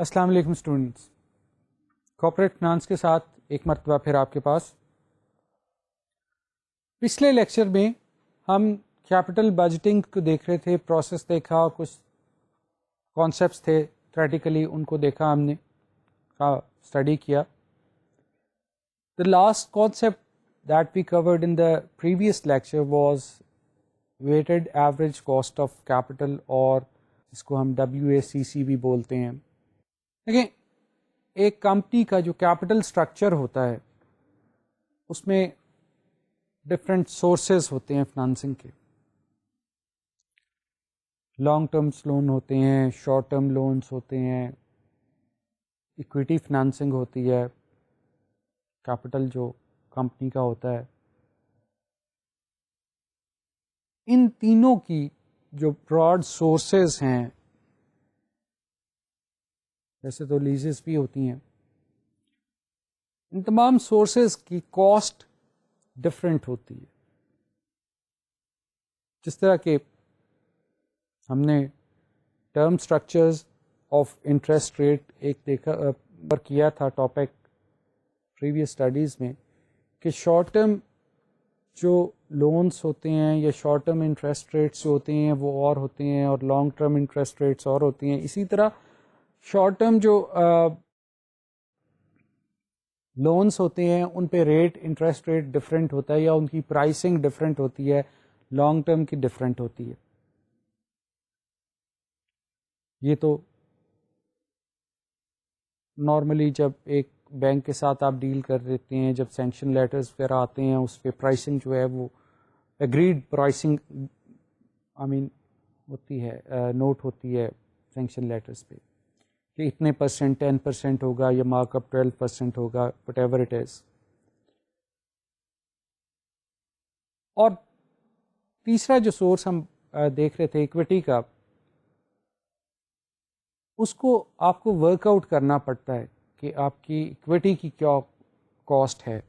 السلام علیکم students, corporate finance کے ساتھ ایک مرتبہ پھر آپ کے پاس۔ پچھلے لیکچر میں ہم کیپٹل بجٹنگ کو دیکھ رہے تھے، پروسیس دیکھا، کچھ کانسیپٹس تھے تھیوریٹیکلی ان کو دیکھا، ہم نے اسٹڈی کیا۔ The last concept that we covered in the previous lecture was weighted average cost of capital، اور جس کو ہم WACC بھی بولتے ہیں۔ دیکھیں، ایک کمپنی کا جو کیپٹل سٹرکچر ہوتا ہے اس میں ڈفرینٹ سورسز ہوتے ہیں فنانسنگ کے۔ لانگ ٹرمس لون ہوتے ہیں، شارٹ ٹرم لونز ہوتے ہیں، ایکویٹی فنانسنگ ہوتی ہے، کیپٹل جو کمپنی کا ہوتا ہے۔ ان تینوں کی جو براڈ سورسز ہیں، ویسے تو لیزز بھی ہوتی ہیں، ان تمام سورسز کی کاسٹ ڈفرینٹ ہوتی ہے۔ جس طرح کہ ہم نے term structures of interest rate ایک دیکھا پر کیا تھا ٹاپک پریویس اسٹڈیز میں، کہ شارٹ ٹرم جو لونس ہوتے ہیں یا شارٹ ٹرم انٹرسٹ ریٹس جو ہوتے ہیں وہ اور ہوتے ہیں، اور لانگ ٹرم انٹرسٹ ریٹس اور ہوتی ہیں۔ اسی طرح شارٹ ٹرم جو لونس ہوتے ہیں ان پہ ریٹ، انٹرسٹ ریٹ ڈفرینٹ ہوتا ہے، یا ان کی پرائسنگ ڈفرینٹ ہوتی ہے، لانگ ٹرم کی ڈفرینٹ ہوتی ہے۔ یہ تو نارملی جب ایک بینک کے ساتھ آپ ڈیل کر دیتے ہیں، جب سینکشن لیٹرز پھر آتے ہیں، اس پہ پرائسنگ جو ہے وہ اگریڈ پرائسنگ ہوتی ہے، نوٹ ہوتی ہے سینکشن لیٹرز پہ کہ اتنے پرسنٹ، 10% ہوگا یا مارک اپ 12% ہوگا، وٹ ایور اٹ از۔ اور تیسرا جو سورس ہم دیکھ رہے تھے ایکویٹی کا، اس کو آپ کو ورک آؤٹ کرنا پڑتا ہے کہ آپ کی ایکویٹی کی کیا کاسٹ ہے۔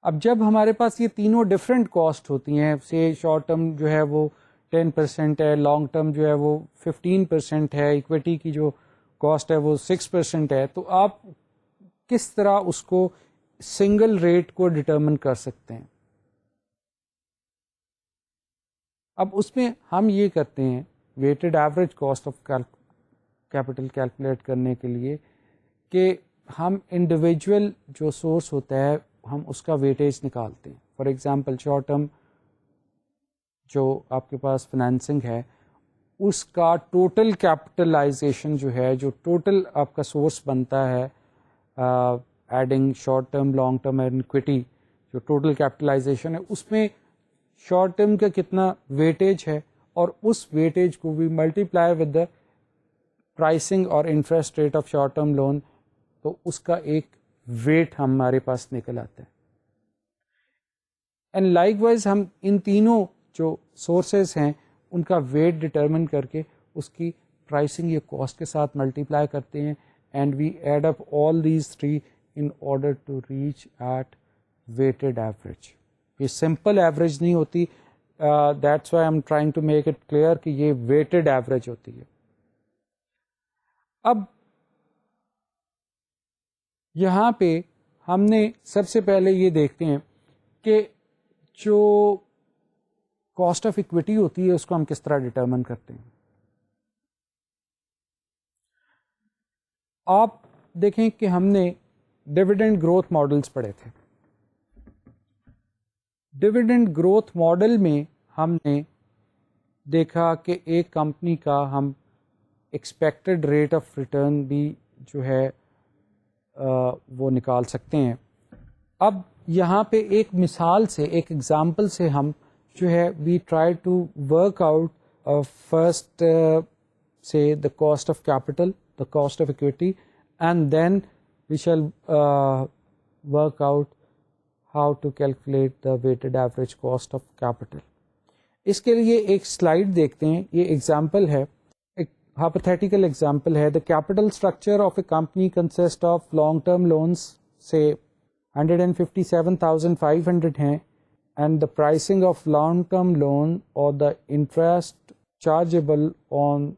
اب جب ہمارے پاس یہ تینوں ڈفرینٹ کاسٹ ہوتی ہیں، سے شارٹ ٹرم جو ہے وہ 10% ہے، لانگ ٹرم جو ہے وہ 15% ہے، ایکویٹی کی جو کاسٹ ہے وہ 6% ہے، تو آپ کس طرح اس کو سنگل ریٹ کو ڈٹرمن کر سکتے ہیں؟ اب اس میں ہم یہ کرتے ہیں weighted average cost of capital calculate کرنے کے لیے کہ ہم انڈیویجول جو سورس ہوتا ہے ہم اس کا ویٹیج نکالتے ہیں۔ فار ایگزامپل شارٹ ٹرم جو آپ کے پاس فنانسنگ ہے، اس کا ٹوٹل کیپٹلائزیشن جو ہے، جو ٹوٹل آپ کا سورس بنتا ہے adding short term, long term and equity, جو ٹوٹل کیپٹلائزیشن ہے اس میں شارٹ ٹرم کا کتنا ویٹیج ہے، اور اس ویٹیج کو بھی multiply with the pricing اور interest rate of short term loan, تو اس کا ایک ویٹ ہمارے پاس نکل آتا ہے۔ اینڈ لائک وائز ہم ان تینوں جو سورسز ہیں ان کا ویٹ ڈٹرمن کر کے اس کی پرائسنگ یا کاسٹ کے ساتھ ملٹی پلائی کرتے ہیں، and we add up all these three in order to reach at weighted average. یہ سمپل ایوریج نہیں ہوتی، that's why I am trying to make it clear کہ یہ ویٹڈ ایوریج ہوتی ہے۔ اب یہاں پہ ہم نے سب سے پہلے یہ دیکھتے ہیں کہ جو کاسٹ آف اکویٹی ہوتی ہے اس کو ہم کس طرح ڈٹرمن کرتے ہیں۔ آپ دیکھیں کہ ہم نے ڈیویڈنڈ گروتھ ماڈلز پڑھے تھے۔ ڈیویڈنڈ گروتھ ماڈل میں ہم نے دیکھا کہ ایک کمپنی کا ہم ایکسپیکٹڈ ریٹ آف ریٹرن بھی جو ہے وہ نکال سکتے ہیں۔ اب یہاں پہ ایک مثال سے، ایک ایگزامپل سے ہم جو ہے we try to work out first سے the cost of capital, the cost of equity, and then we shall work out how to calculate the weighted average cost of capital. اس کے لیے ایک سلائڈ دیکھتے ہیں، یہ ایگزامپل ہے، ایک ہائپوتھیٹیکل ایگزامپل ہے۔ The capital structure of a company consist of long term loans سے 157,500 ہیں، and the pricing of long-term loan or the interest chargeable on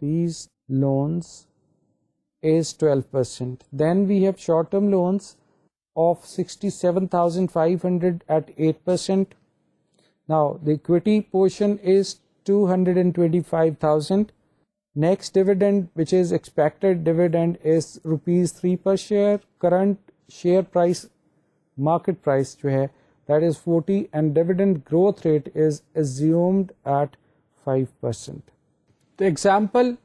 these loans is 12%. Then we have short-term loans of 67,500 at 8%. Now the equity portion is 225,000. Next dividend, which is expected dividend, is rupees 3 per share. Current share price, market price جو ہے that is 40, and dividend growth rate is assumed at 5%. The example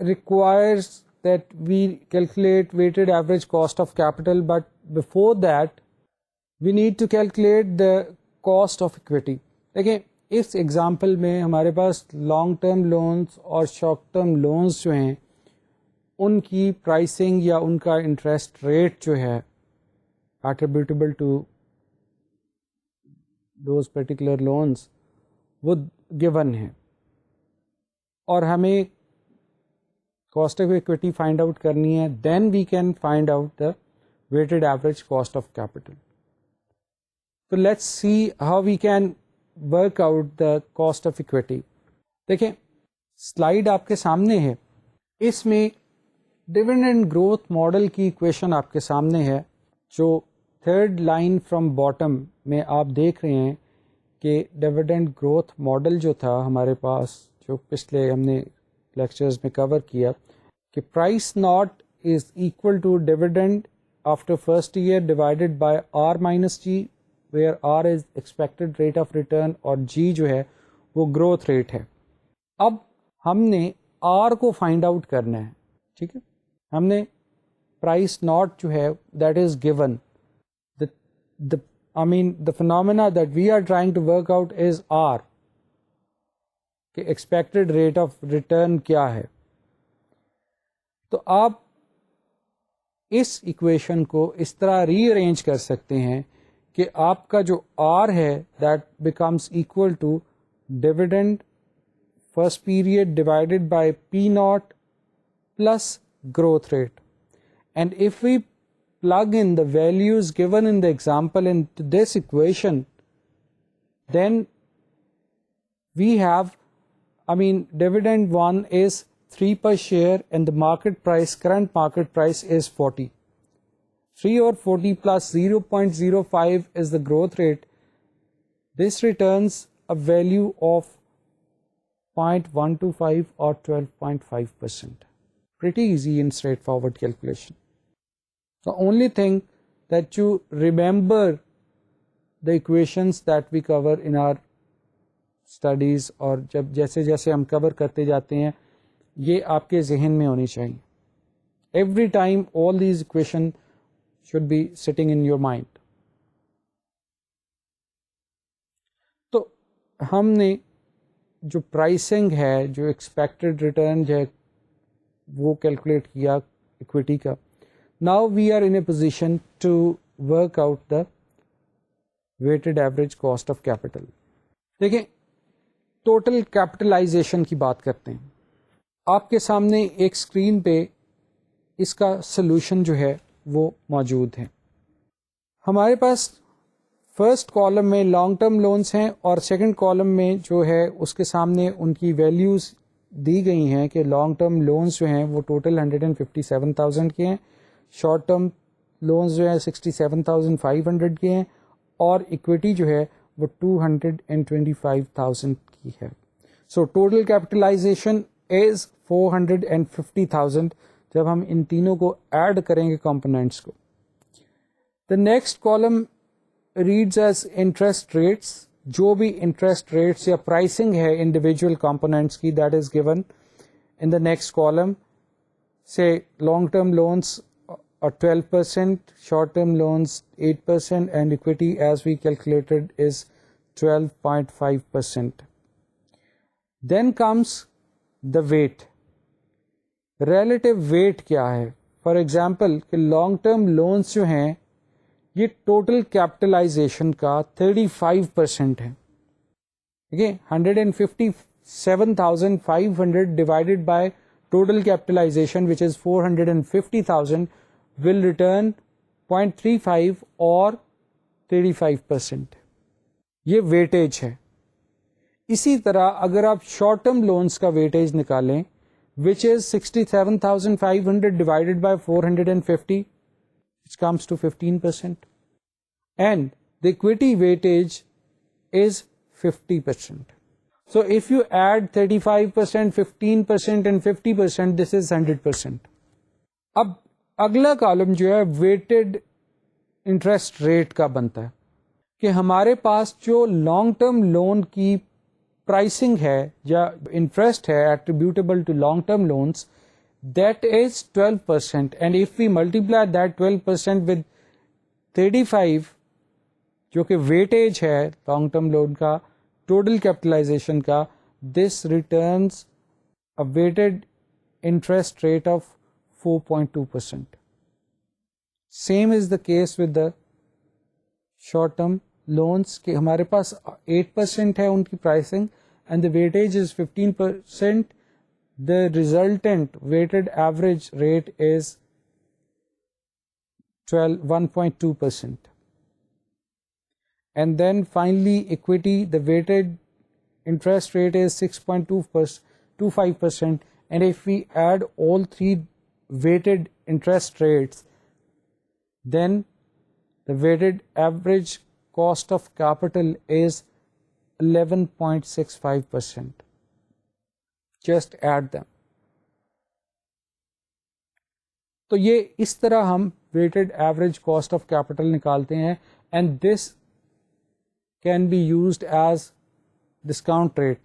requires that we calculate weighted average cost of capital, but before that we need to calculate the cost of equity. دیکھیں اس example میں ہمارے پاس long term loans اور short term loans جو ہیں ان کی pricing یا ان کا interest rate جو ہے attributable to those particular loans وہ گیون ہے، اور ہمیں cost of equity find out کرنی ہے. Then we can find out the weighted average cost of capital. تو let's see how we can work out the cost of equity. دیکھیں slide آپ کے سامنے ہے، اس میں ڈویڈنڈ گروتھ ماڈل کی ایکویشن آپ کے سامنے ہے. جو تھرڈ لائن فرام باٹم میں آپ دیکھ رہے ہیں کہ ڈویڈنڈ گروتھ ماڈل جو تھا ہمارے پاس، جو پچھلے ہم نے لیکچرز میں کور کیا، کہ price naught is equal to dividend after first year divided by R minus G, where R is expected rate of return اور جی جو ہے وہ گروتھ ریٹ ہے. اب ہم نے آر کو فائنڈ آؤٹ کرنا ہے. ٹھیک ہے، ہم نے پرائس ناٹ جو ہے that is given. the phenomena that we are trying to work out is R, کہ ایکسپیکٹڈ ریٹ آف ریٹرن کیا ہے. تو آپ اس ایکویشن کو اس طرح ری ارینج کر سکتے ہیں کہ آپ کا جو R ہے that becomes equal to dividend first period divided by P naught plus growth rate. And if we plug in the values given in the example into this equation, then we have, dividend 1 is 3 per share and the market price, current market price is 40. 3 or 40 plus 0.05 is the growth rate. This returns a value of 0.125 or 12.5%. Pretty easy and straightforward calculation. The only thing that you remember the equations that we cover in our studies, اور جب جیسے جیسے ہم کور کرتے جاتے ہیں یہ آپ کے ذہن میں ہونی چاہیے. Every time all these equations should be sitting in your mind. تو ہم نے جو پرائسنگ ہے، جو ایکسپیکٹڈ ریٹرن ہے وہ کیلکولیٹ کیا اکویٹی کا. Now we are in a position to work out the weighted average cost of capital. دیکھیں ٹوٹل کیپٹلائزیشن کی بات کرتے ہیں. آپ کے سامنے ایک اسکرین پہ اس کا سلوشن جو ہے وہ موجود ہے. ہمارے پاس فرسٹ کالم میں لانگ ٹرم لونز ہیں اور سیکنڈ کالم میں جو ہے اس کے سامنے ان کی ویلیوز دی گئی ہیں کہ لانگ ٹرم لونز جو ہیں وہ ٹوٹل 157,000 کے ہیں، شارٹ ٹرم لونز جو ہیں 67,500 کے ہیں، اور اکویٹی جو ہے وہ 225,000 کی ہے. سو ٹوٹل کیپٹلائزیشن از 450,000 جب ہم ان تینوں کو ایڈ کریں گے کمپوننٹس کو. The next column reads as interest rates. جو بھی انٹرسٹ ریٹس یا پرائسنگ ہے انڈیویجول کمپوننٹس کی that is given in the next column. سے long term loans or 12%, short-term loans 8%, and equity as we calculated is 12.5%. Then comes the weight. Relative weight کیا ہے؟ For example کہ long term loans جو ہیں یہ total capitalization کا 35% ہے. Okay, 157,500 divided by total capitalization which is 450,000 will return 0.35 اور 35%. یہ ویٹیج ہے. اسی طرح اگر آپ شارٹ ٹرم لونز کا ویٹیج نکالیں which is 67,500 divided by 450, which comes to 15%. And the equity weightage is 50%. So if you add 35%, 15% and 50%, this is 100%. اب اگلا کالم جو ہے ویٹڈ انٹرسٹ ریٹ کا بنتا ہے کہ ہمارے پاس جو لانگ ٹرم لون کی پرائسنگ ہے یا انٹرسٹ ہے attributable to long term loans, that is 12%. And if we multiply that 12% with 35 جو کہ ویٹیج ہے لانگ ٹرم لون کا ٹوٹل کیپٹلائزیشن کا, this returns a weighted interest rate of 4.2%. Same is the case with the short term loans کہ ہمارے پاس 8% ہے ان کی pricing and the weightage is 15%. The resultant weighted average rate is 1.2%. And then finally equity, the weighted interest rate is 6.25%. And if we add all three weighted interest rates, then the weighted average cost of capital is 11.65%. Just add them. تو یہ اس طرح ہم weighted average cost of capital نکالتے ہیں, and this can be used as discount rate,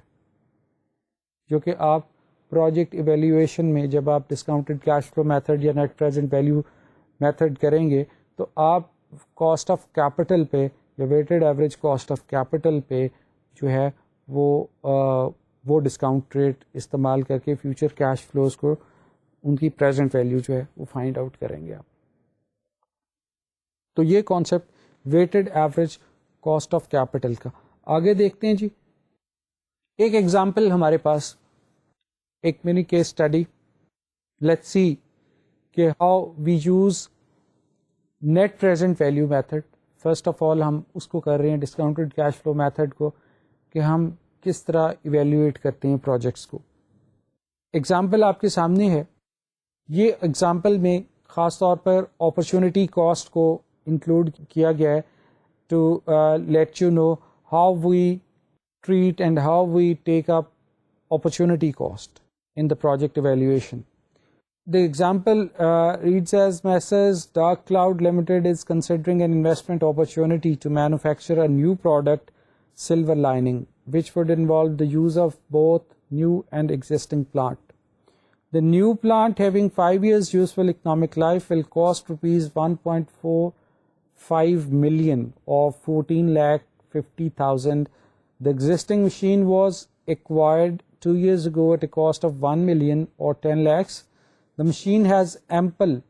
جو کہ آپ project evaluation میں جب آپ ڈسکاؤنٹڈ کیش فلو میتھڈ یا نیٹ پریزنٹ ویلیو میتھڈ کریں گے تو آپ کاسٹ آف کیپٹل پہ یا weighted average cost of capital پہ جو ہے وہ ڈسکاؤنٹ ریٹ استعمال کر کے فیوچر کیش فلوز کو ان کی پریزنٹ ویلیو جو ہے وہ فائنڈ آؤٹ کریں گے آپ. تو یہ concept weighted average cost of capital کا. آگے دیکھتے ہیں جی, ایک ایگزامپل ہمارے پاس, ایک mini case study. Let's see کہ how we use net present value method. First of all ہم اس کو کر رہے ہیں ڈسکاؤنٹڈ کیش فلو میتھڈ کو, کہ ہم کس طرح ایویلیویٹ کرتے ہیں پروجیکٹس کو. ایگزامپل آپ کے سامنے ہے. یہ ایگزامپل میں خاص طور پر اپرچونٹی کاسٹ کو انکلوڈ کیا گیا ہے to let you know how we treat and how we take up opportunity cost in the project evaluation. The example reads as Messrs. Dark Cloud Limited is considering an investment opportunity to manufacture a new product, Silver Lining, which would involve the use of both new and existing plant. The new plant, having 5 years useful economic life, will cost rupees 1.45 million or 14,50,000. The existing machine was acquired 2 years ago at a cost of 1 million or 10 lakhs. The machine has ample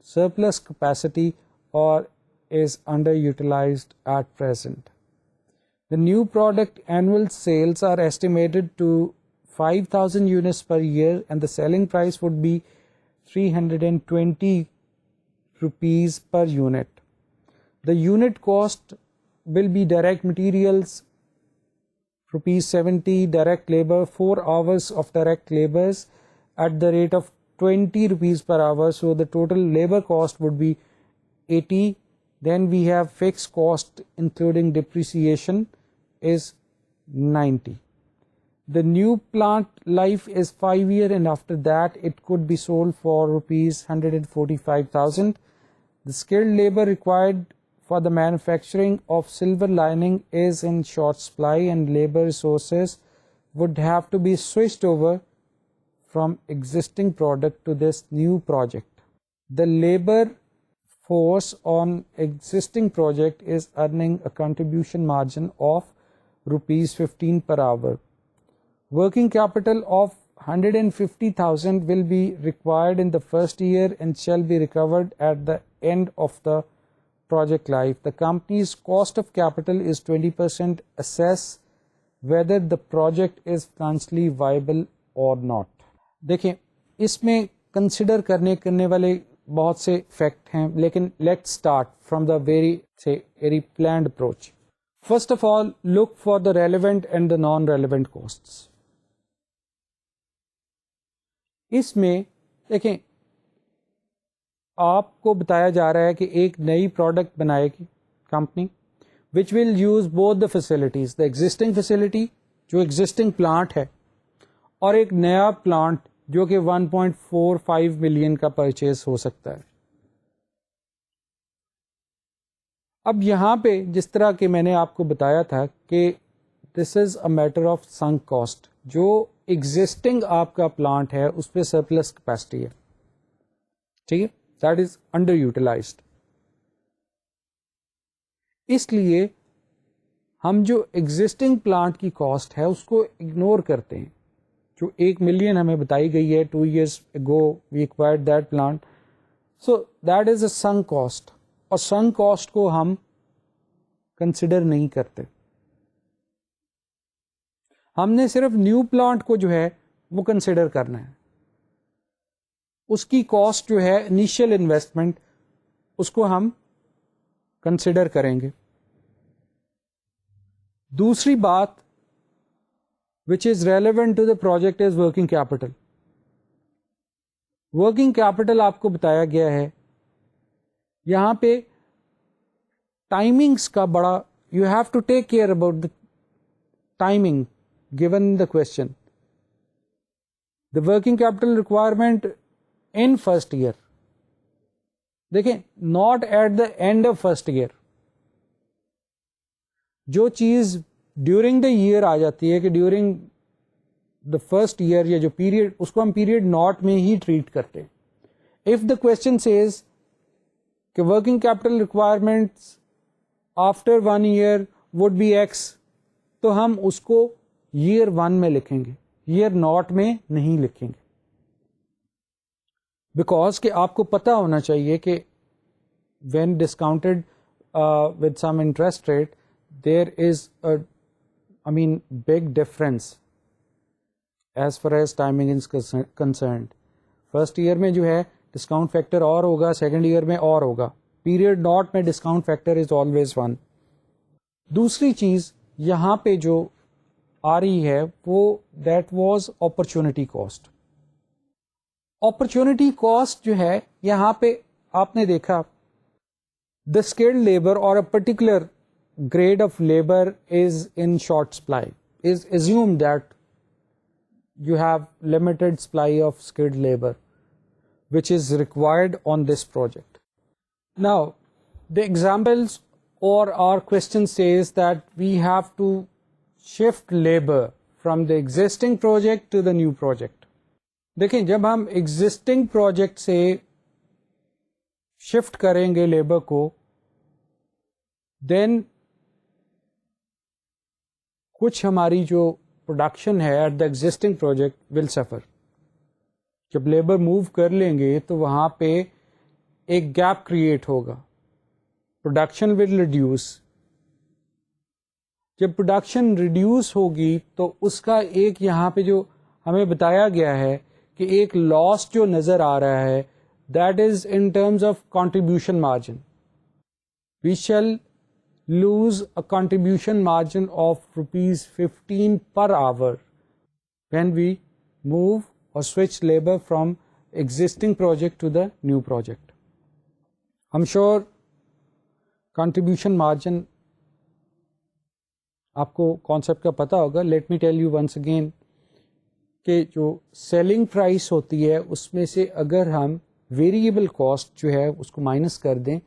surplus capacity or is underutilized at present. The new product annual sales are estimated to 5,000 units per year and the selling price would be 320 rupees per unit. The unit cost will be direct materials rupees 70, direct labor 4 hours of direct labors at the rate of 20 rupees per hour, so the total labor cost would be 80. Then we have fixed cost including depreciation is 90. The new plant life is 5 years and after that it could be sold for rupees 145,000. The skilled labor required for the manufacturing of Silver Lining is in short supply and labor resources would have to be switched over from existing product to this new project. The labor force on existing project is earning a contribution margin of rupees 15 per hour. Working capital of 150,000 will be required in the first year and shall be recovered at the end of the project life. The company's cost of capital is 20%. Assess whether the project is financially viable or not. دیکھیں اس میں consider کرنے والے بہت سے fact ہیں, لیکن let start from the very planned approach. First of all look for the relevant and the non relevant costs. اس میں دیکھیں آپ کو بتایا جا رہا ہے کہ ایک نئی پروڈکٹ بنائے گی company which will use both the facilities, the existing facility جو ایگزسٹنگ پلانٹ ہے، اور ایک نیا پلانٹ جو کہ 1.45 ملین کا پرچیز ہو سکتا ہے. اب یہاں پہ جس طرح کہ میں نے آپ کو بتایا تھا کہ this is a matter of sunk cost, جو ایگزسٹنگ آپ کا پلانٹ ہے اس پہ سرپلس کیپیسٹی ہے، ٹھیک ہے، دیٹ از انڈر یوٹیلائزڈ. اس لیے ہم جو ایگزسٹنگ پلانٹ کی کاسٹ ہے اس کو اگنور کرتے ہیں. جو 1 ملین ہمیں بتائی گئی ہے 2 years ago we acquired that plant, so that is a sunk cost, اور sunk cost کو ہم کنسیڈر نہیں کرتے. ہم نے صرف نیو پلانٹ کو جو ہے وہ کنسیڈر کرنا ہے. اس کی کاسٹ جو ہے انیشیل انویسٹمنٹ اس کو ہم کنسیڈر کریں گے. دوسری بات which is relevant to the project is working capital. Working capital آپ کو بتایا گیا ہے یہاں پہ ٹائمنگس کا بڑا you have to take care about the timing given the question. The working capital requirement in first year, دیکھیں not at the end of first year. جو چیز ڈیورنگ دا ایئر آ جاتی ہے کہ ڈیورنگ دا فرسٹ ایئر یا جو period, اس کو ہم پیریڈ ناٹ میں ہی ٹریٹ کرتے ہیں. اف دا کوشچن سیز کہ working capital requirements after 1 year would be X, تو ہم اس کو ایئر 1 میں لکھیں گے، ایئر ناٹ میں نہیں لکھیں گے. بیکاز کہ آپ کو پتا ہونا چاہیے کہ when discounted with some interest rate there is big difference as far as timing is concerned. First year میں جو ہے ڈسکاؤنٹ فیکٹر اور ہوگا، سیکنڈ ایئر میں اور ہوگا. پیریڈ ناٹ میں ڈسکاؤنٹ فیکٹر از آلویز 1. دوسری چیز یہاں پہ جو آ رہی ہے وہ that was opportunity cost. Opportunity cost جو ہے یہاں پہ آپ نے دیکھا دا اسکلڈ لیبر اور a particular grade of labor is in short supply, is assumed that you have limited supply of skilled labor which is required on this project. Now the examples or our question says that we have to shift labor from the existing project to the new project. دیکھیں جب ہم existing project سے shift کریں گے labour کو then کچھ ہماری جو پروڈکشن ہے at the existing project will suffer. جب لیبر موو کر لیں گے تو وہاں پہ ایک گیپ کریٹ ہوگا، پروڈکشن ول ریڈیوس. جب پروڈکشن ریڈیوس ہوگی تو اس کا ایک یہاں پہ جو ہمیں بتایا گیا ہے کہ ایک لاس جو نظر آ رہا ہے that is in terms of contribution margin. We shall lose a contribution margin of ₹15 per hour when we move or switch labor from existing project to the new project. I'm sure contribution margin آپ کو concept کا پتا ہوگا. Let me tell you once again کہ جو selling price ہوتی ہے اس میں سے اگر ہم ویریبل کاسٹ جو ہے اس کو مائنس کر دیں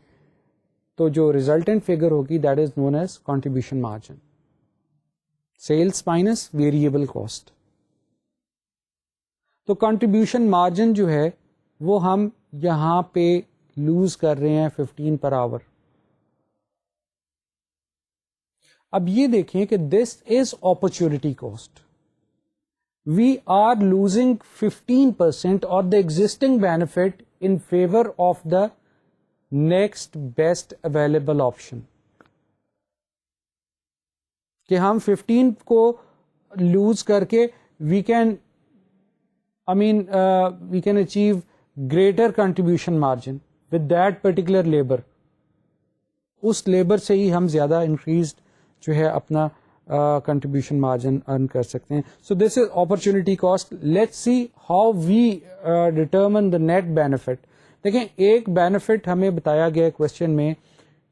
تو جو ریزلٹنٹ فگر ہوگی that is known as contribution margin. Sales minus variable cost. تو کانٹریبیوشن مارجن جو ہے وہ ہم یہاں پہ لوز کر رہے ہیں 15 پر آور. اب یہ دیکھیں کہ this is opportunity cost. We are losing 15% اور the existing benefit in favour of the next best available option. کہ ہم 15 کو لوز کر کے we can achieve greater contribution margin with that particular labour. اس لیبر سے ہی ہم زیادہ انکریزڈ جو ہے اپنا کنٹریبیوشن مارجن ارن کر سکتے ہیں. So this is opportunity cost. Let's see how we determine the net benefit. دیکھیں ایک بینیفٹ ہمیں بتایا گیا کوشچن میں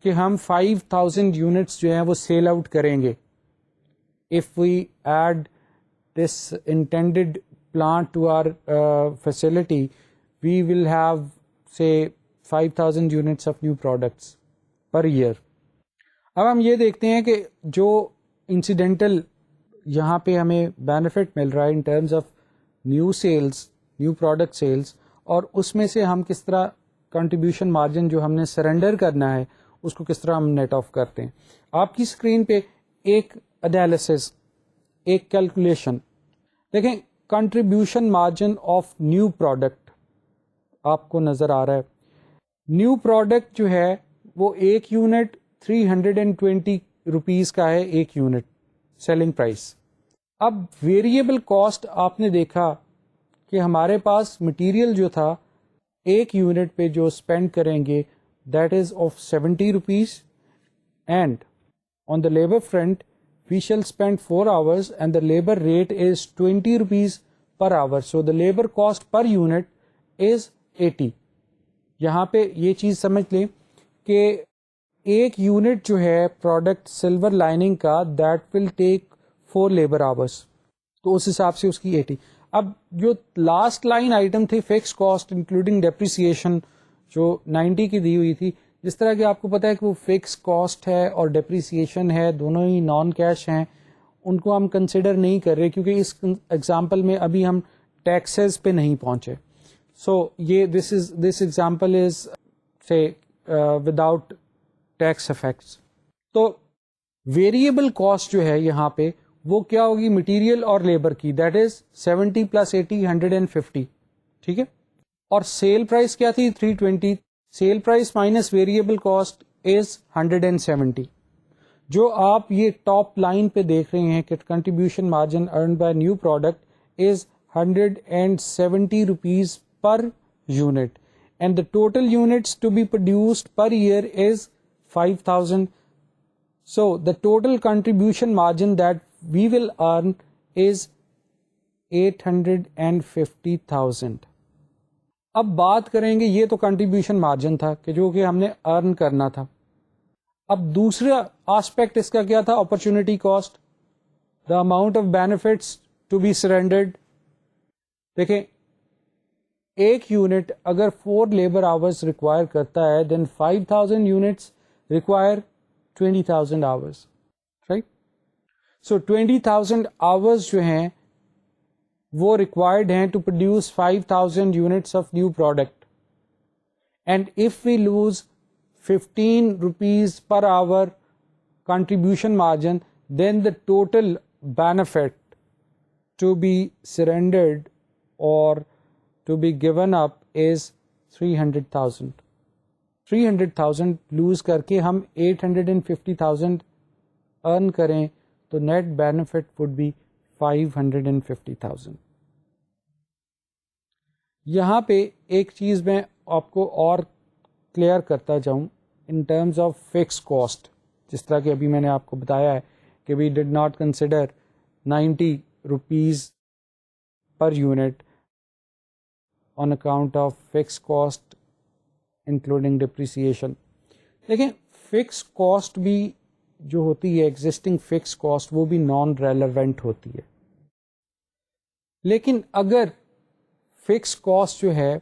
کہ ہم 5000 یونٹس جو ہیں وہ سیل آؤٹ کریں گے if we add this intended plant to our facility. We will have say 5000 units of new products per year. اب ہم یہ دیکھتے ہیں کہ جو انسیڈنٹل یہاں پہ ہمیں بینیفٹ مل رہا ہے in terms of new sales, new product sales, اور اس میں سے ہم کس طرح کنٹریبیوشن مارجن جو ہم نے سرنڈر کرنا ہے اس کو کس طرح ہم نیٹ آف کرتے ہیں. آپ کی اسکرین پہ ایک انالیسس، ایک کیلکولیشن دیکھیں. Contribution margin of new product آپ کو نظر آ رہا ہے. نیو پروڈکٹ جو ہے وہ ایک یونٹ 320 روپیز کا ہے، ایک یونٹ سیلنگ پرائس. اب ویریبل کاسٹ آپ نے دیکھا کہ ہمارے پاس مٹیریل جو تھا ایک یونٹ پہ جو اسپینڈ کریں گے that is of 70 rupees, and on the labour front we shall spend 4 hours and the labor rate is 20 rupees per hour. So the labor cost per unit is 80. یہاں پہ یہ چیز سمجھ لیں کہ ایک یونٹ جو ہے پروڈکٹ سلور لائننگ کا that will take 4 labor hours. تو اس حساب سے اس کی 80. اب جو لاسٹ لائن آئٹم تھی فکس کاسٹ انکلوڈنگ ڈیپریسیشن جو 90 کی دی ہوئی تھی، جس طرح کہ آپ کو پتا ہے کہ وہ فکس کاسٹ ہے اور ڈیپریسیشن ہے، دونوں ہی نان کیش ہیں، ان کو ہم کنسیڈر نہیں کر رہے کیونکہ اس ایگزامپل میں ابھی ہم ٹیکسز پہ نہیں پہنچے. سو یہ دس ایگزامپل از سے وداؤٹ ٹیکس افیکٹس. تو ویریبل کاسٹ جو ہے یہاں پہ وہ کیا ہوگی؟ مٹیریل اور لیبر کی، دیٹ از 70 + 80 150. ٹھیک ہے. اور سیل پرائس کیا تھی؟ 320. Cell price minus variable cost is 170. جو آپ یہ ٹاپ لائن پہ دیکھ رہے ہیں کہ contribution margin earn by new product is 170 rupees per unit, and the total units to be produced per year is 5000. So the total contribution margin that we will earn is 850,000. اب بات کریں گے، یہ تو کنٹریبیوشن مارجن تھا کہ جو کہ ہم نے ارن کرنا تھا. اب دوسرا آسپیکٹ اس کا کیا تھا؟ Opportunity cost, the amount of benefits to be surrendered. دیکھیں ایک یونٹ اگر 4 لیبر آورس ریکوائر کرتا ہے then 5000 units require 20,000 hours, right. So 20,000 hours جو ہیں وہ ریکوائرڈ ہیں to produce 5000 units of new product. And if we lose 15 rupees per hour contribution margin, then the total benefit to be surrendered or to be given up is 300,000. 300,000 lose کر کے ہم 850,000 earn کریں تو net benefit would be 550,000. یہاں پہ ایک چیز میں آپ کو اور کلیئر کرتا جاؤں ان ٹرمز آف فکس کاسٹ. جس طرح کہ ابھی میں نے آپ کو بتایا ہے کہ we did not consider 90 rupees per unit on account of fix cost including depreciation. لیکن فکس کاسٹ بھی جو ہوتی ہے ایگزسٹنگ فکس کاسٹ وہ بھی نان ریلیونٹ ہوتی ہے. لیکن اگر فکس کاسٹ جو ہے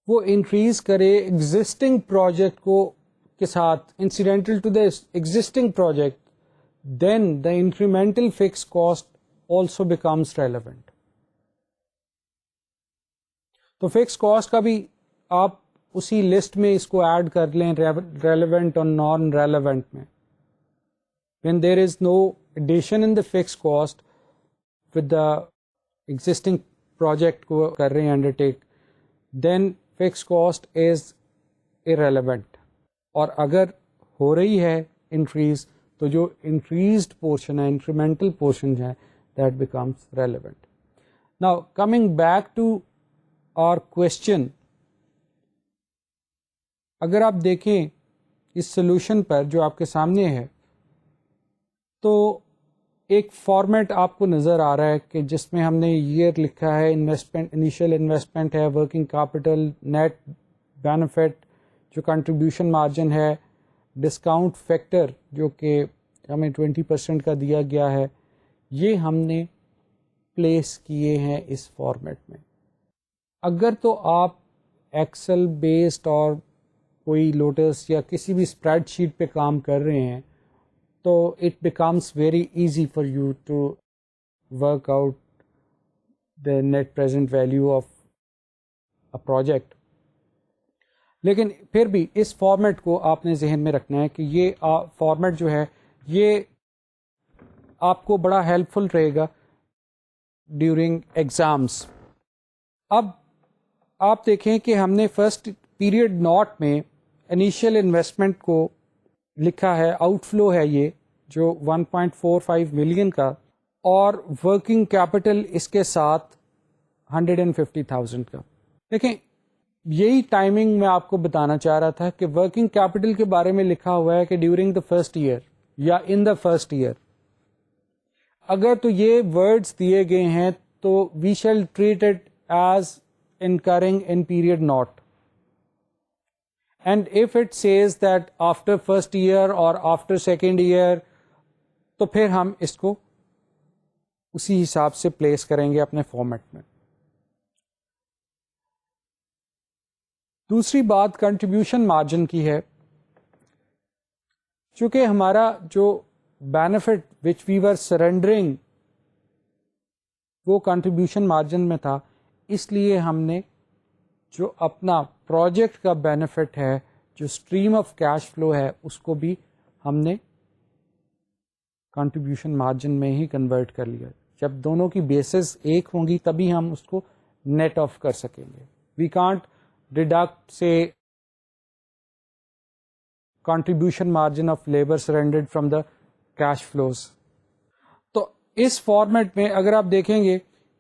وہ انکریز کرے ایگزسٹنگ پروجیکٹ کو کے ساتھ incidental to the existing project then the incremental fix cost also becomes relevant. تو فکس کاسٹ کا بھی آپ اسی لسٹ میں اس کو ایڈ کر لیں ریلیونٹ اور نان ریلیونٹ میں. when there is no addition in the fixed cost with the existing project کو کر رہے ہیں undertake, then fixed cost is irrelevant. اور اگر ہو رہی ہے انکریز تو جو انکریزڈ پورشن ہے انکریمنٹل پورشن ہے that becomes relevant. Now coming back to our question, اگر آپ دیکھیں اس سولوشن پر جو آپ کے سامنے ہے تو ایک فارمیٹ آپ کو نظر آ رہا ہے کہ جس میں ہم نے ایئر لکھا ہے، انویسٹمنٹ انیشیل انویسٹمنٹ ہے، ورکنگ کیپٹل، نیٹ بینیفٹ جو کنٹریبیوشن مارجن ہے، ڈسکاؤنٹ فیکٹر جو کہ ہمیں 20% کا دیا گیا ہے، یہ ہم نے پلیس کیے ہیں اس فارمیٹ میں. اگر تو آپ ایکسل بیسڈ اور کوئی لوٹس یا کسی بھی اسپریڈ شیٹ پہ کام کر رہے ہیں تو it becomes very easy for you to work out the net present value of a project. لیکن پھر بھی اس فارمیٹ کو آپ نے ذہن میں رکھنا ہے کہ یہ فارمیٹ جو ہے یہ آپ کو بڑا ہیلپ فل رہے گا ڈیورنگ ایگزامس. اب آپ دیکھیں کہ ہم نے فرسٹ پیریڈ نوٹ میں انیشیل انویسٹمنٹ کو لکھا ہے، آؤٹ فلو ہے یہ جو 1.45 ملین کا، اور ورکنگ کیپٹل اس کے ساتھ 150,000 کا. دیکھیں یہی ٹائمنگ میں آپ کو بتانا چاہ رہا تھا کہ ورکنگ کیپٹل کے بارے میں لکھا ہوا ہے کہ ڈیورنگ دا فرسٹ ایئر یا ان دا فرسٹ ایئر. اگر تو یہ ورڈز دیے گئے ہیں تو we shall treat it as incurring in period naught, and if it says that after first year اور آفٹر سیکنڈ ایئر تو پھر ہم اس کو اسی حساب سے پلیس کریں گے اپنے فارمیٹ میں. دوسری بات کنٹریبیوشن مارجن کی ہے. چونکہ ہمارا جو بینیفٹ وچ وی ور سرینڈرنگ وہ کنٹریبیوشن مارجن میں تھا، اس لیے ہم نے جو اپنا پروجیکٹ کا بینیفٹ ہے، جو اسٹریم آف کیش فلو ہے، اس کو بھی ہم نے کنٹریبیوشن مارجن میں ہی کنورٹ کر لیا. جب دونوں کی بیسز ایک ہوں گی تبھی ہم اس کو نیٹ آف کر سکیں گے. وی کانٹ ڈیڈکٹ سے contribution margin of labor surrendered from the cash flows. تو اس فارمیٹ میں اگر آپ دیکھیں گے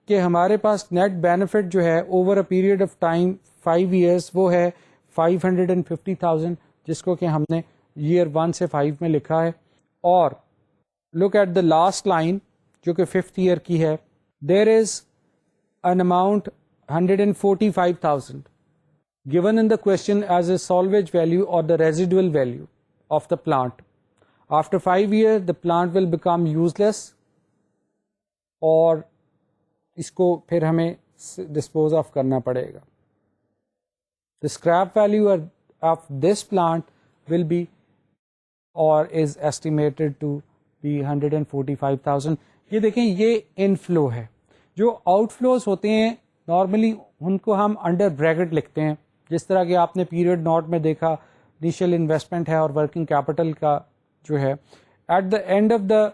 کہ ہمارے پاس نیٹ بینیفٹ جو ہے over a period of time 5 years وہ ہے 550,000، جس کو کہ ہم نے ایئر 1 سے 5 میں لکھا ہے. اور look at the last line جو کہ 5th ایئر کی ہے، there is an amount 145,000 given in the question as a salvage value or the residual value of the plant. After 5 years, the plant will become useless اور اس کو پھر ہمیں dispose of کرنا پڑے گا. The scrap value of this plant will be or is estimated to be 145,000. یہ دیکھیں یہ inflow ہے. جو آؤٹ فلوز ہوتے ہیں نارملی ان کو ہم انڈر بریکٹ لکھتے ہیں، جس طرح کہ آپ نے پیریڈ نوٹ میں دیکھا انیشیل انویسٹمنٹ ہے اور ورکنگ کیپٹل کا جو ہے at the end of the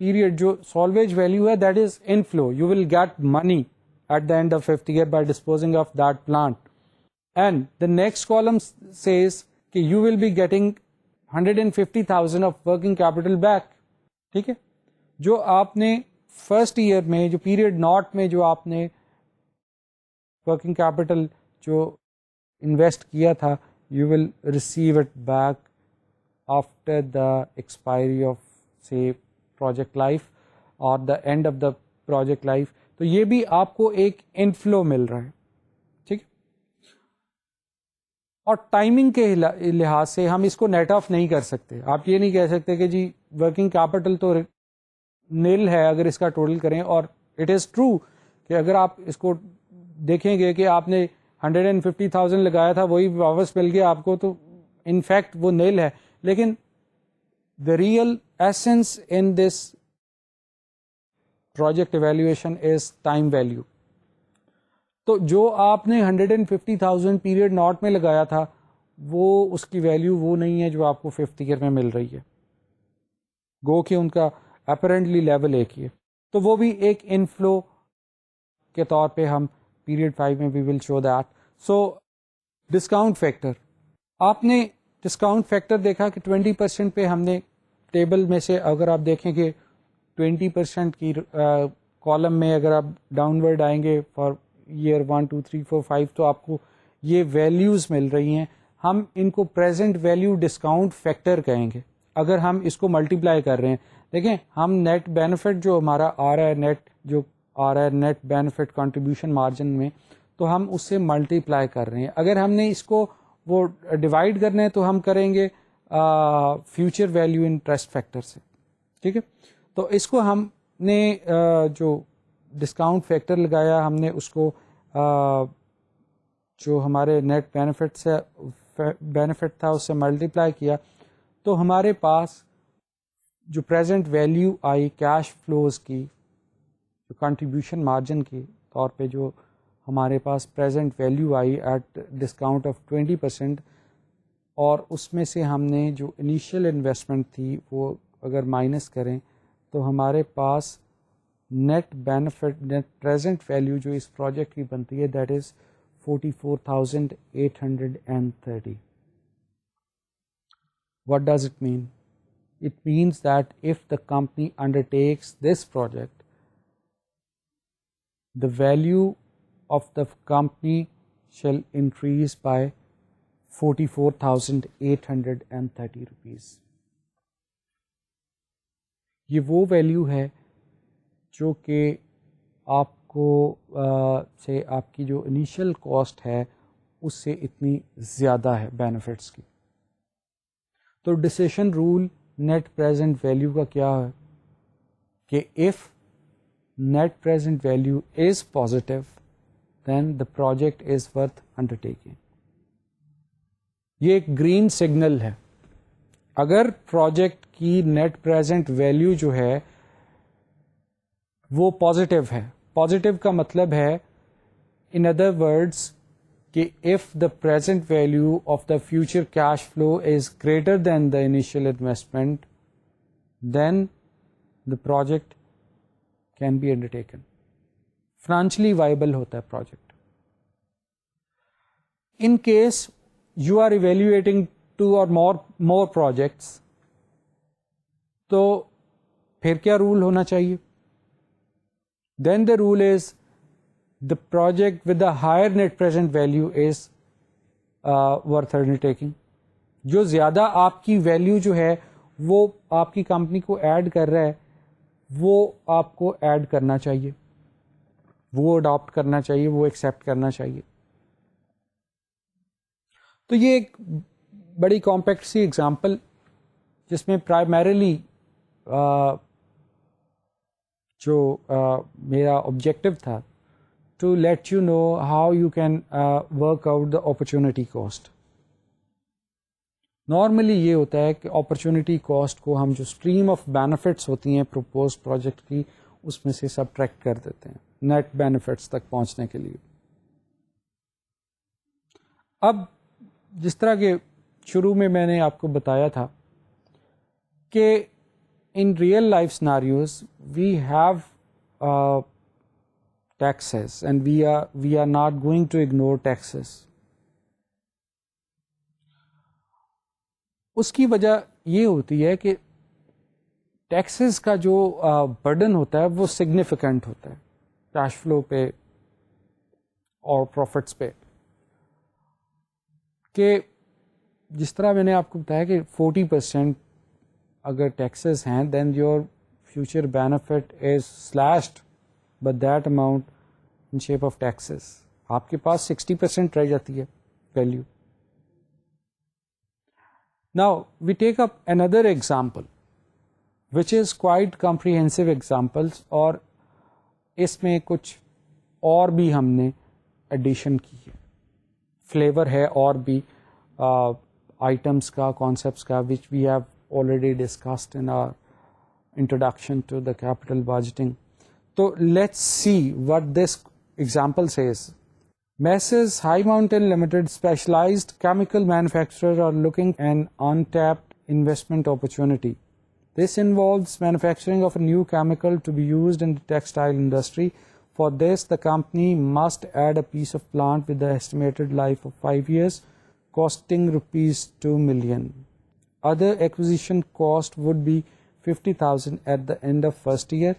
period جو سالویج ویلیو ہے that is inflow. You will get money at the end of 5th year by disposing of that plant. And the next column says کہ you will be getting 150,000 of working capital back. ٹھیک ہے، جو آپ نے first year میں جو period not میں جو آپ نے ورکنگ کیپٹل جو انویسٹ کیا تھا، you will receive it back after the expiry of سے پروجیکٹ لائف اور دا end of the project life. تو یہ بھی آپ کو ایک انفلو مل رہا ہے. ٹھیک، اور ٹائمنگ کے لحاظ سے ہم اس کو نیٹ آف نہیں کر سکتے. آپ یہ نہیں کہہ سکتے کہ جی ورکنگ کیپٹل تو نیل ہے اگر اس کا ٹوٹل کریں، اور اٹ از ٹرو کہ اگر آپ اس کو دیکھیں گے کہ آپ نے 150,000 لگایا تھا وہی واپس مل گیا آپ کو، تو ان فیکٹ وہ نیل ہے. لیکن the real essence in this project evaluation is time value. تو جو آپ نے 150,000 پیریڈ ناٹ میں لگایا تھا وہ اس کی ویلیو وہ نہیں ہے جو آپ کو 5th ایئر میں مل رہی ہے، گو کہ ان کا اپیرنٹلی لیول ایک ہی ہے. تو وہ بھی ایک انفلو کے طور پہ ہم پیریڈ 5 میں we will show that. So discount factor, آپ نے ڈسکاؤنٹ فیکٹر دیکھا کہ 20% پہ ہم نے ٹیبل میں سے اگر آپ دیکھیں کہ 20% کی کالم میں اگر آپ ڈاؤن ورڈ آئیں گے فار ایئر 1 2 3 4 5 تو آپ کو یہ ویلیوز مل رہی ہیں. ہم ان کو پریزنٹ ویلیو ڈسکاؤنٹ فیکٹر کہیں گے اگر ہم اس کو ملٹیپلائی کر رہے ہیں. دیکھیں ہم نیٹ بینیفٹ جو ہمارا آ رہا ہے نیٹ بینیفٹ کنٹریبیوشن مارجن میں, تو ہم اس سے ملٹی پلائی کر رہے ہیں. اگر ہم نے اس کو وہ ڈیوائڈ کرنا ہے تو ہم کریں گے فیوچر ویلیو انٹرسٹ فیکٹر سے, ٹھیک ہے. تو اس کو ہم نے جو ڈسکاؤنٹ فیکٹر لگایا, ہم نے اس کو جو ہمارے نیٹ بینیفٹ تھا اس سے ملٹی پلائی کیا, تو ہمارے پاس جو present value I cash flows کی, جو کنٹریبیوشن مارجن کے طور پہ جو ہمارے پاس present value I at discount of 20%, اور اس میں سے ہم نے جو انیشیل انویسٹمنٹ تھی وہ اگر مائنس کریں تو ہمارے پاس net benefit net present value جو اس پروجیکٹ کی بنتی ہے that is 44,830. What does it mean? It means that if the company undertakes this project, the value of the company shall increase by 44,830 rupees. یہ وہ ویلیو ہے جو کہ آپ کو سے آپ کی جو انیشیل کاسٹ ہے اس سے اتنی زیادہ ہے بینیفٹس کی. تو decision rule net present value کا کیا ہے کہ if net present value is positive then the project is worth undertaking. یہ ایک گرین سگنل ہے. اگر پروجیکٹ کی نیٹ پریزنٹ ویلیو جو ہے وہ پازیٹیو ہے, پازیٹیو کا مطلب ہے ان ادر ورڈس کہ if the present value of the future cash flow is greater than the initial investment, then the project can be undertaken. Financially viable ہوتا ہے project. In case you are evaluating 2 or more projects, تو پھر کیا role ہونا چاہیے؟ Then the rule is the project with the higher net present value is worth undertaking. جو زیادہ آپ کی ویلیو جو ہے وہ آپ کی کمپنی کو ایڈ کر رہا ہے وہ آپ کو ایڈ کرنا چاہیے, وہ اڈاپٹ کرنا چاہیے, وہ ایکسیپٹ کرنا چاہیے. تو یہ ایک بڑی کمپیکٹ سی ایگزامپل جس میں پرائمریلی جو میرا آبجیکٹو تھا to let you know how you can work out the opportunity cost. Normally یہ ہوتا ہے کہ اپرچونٹی کاسٹ کو ہم جو اسٹریم آف بینیفٹس ہوتی ہیں پروپوز پروجیکٹ کی اس میں سے سبٹریکٹ کر دیتے ہیں نیٹ بینیفٹس تک پہنچنے کے لیے. اب جس طرح کہ شروع میں نے آپ کو بتایا تھا کہ in real life scenarios we have taxes and we are not going to ignore taxes. اس کی وجہ یہ ہوتی ہے کہ ٹیکسز کا جو برڈن ہوتا ہے وہ سگنیفیکنٹ ہوتا ہے کیش فلو پہ اور پروفٹس پہ. کہ جس طرح میں نے آپ کو بتایا کہ 40% اگر ٹیکسز ہیں then your future benefit is slashed but that amount in shape of taxes. آپ کے پاس 60% رہ جاتی ہے ویلیو. Now we take up another example which is quite comprehensive examples, اور اس میں کچھ اور بھی ہم نے ایڈیشن کی ہے, فلیور ہے اور بھی آئٹمس کا, کانسیپٹس کا which we have already discussed in our introduction to the capital budgeting. So let's see what this example says. Messrs. High Mountain Limited, specialized chemical manufacturer, are looking at an untapped investment opportunity. This involves manufacturing of a new chemical to be used in the textile industry. For this, the company must add a piece of plant with the estimated life of 5 years, costing rupees 2 million. Other acquisition cost would be 50,000 at the end of first year.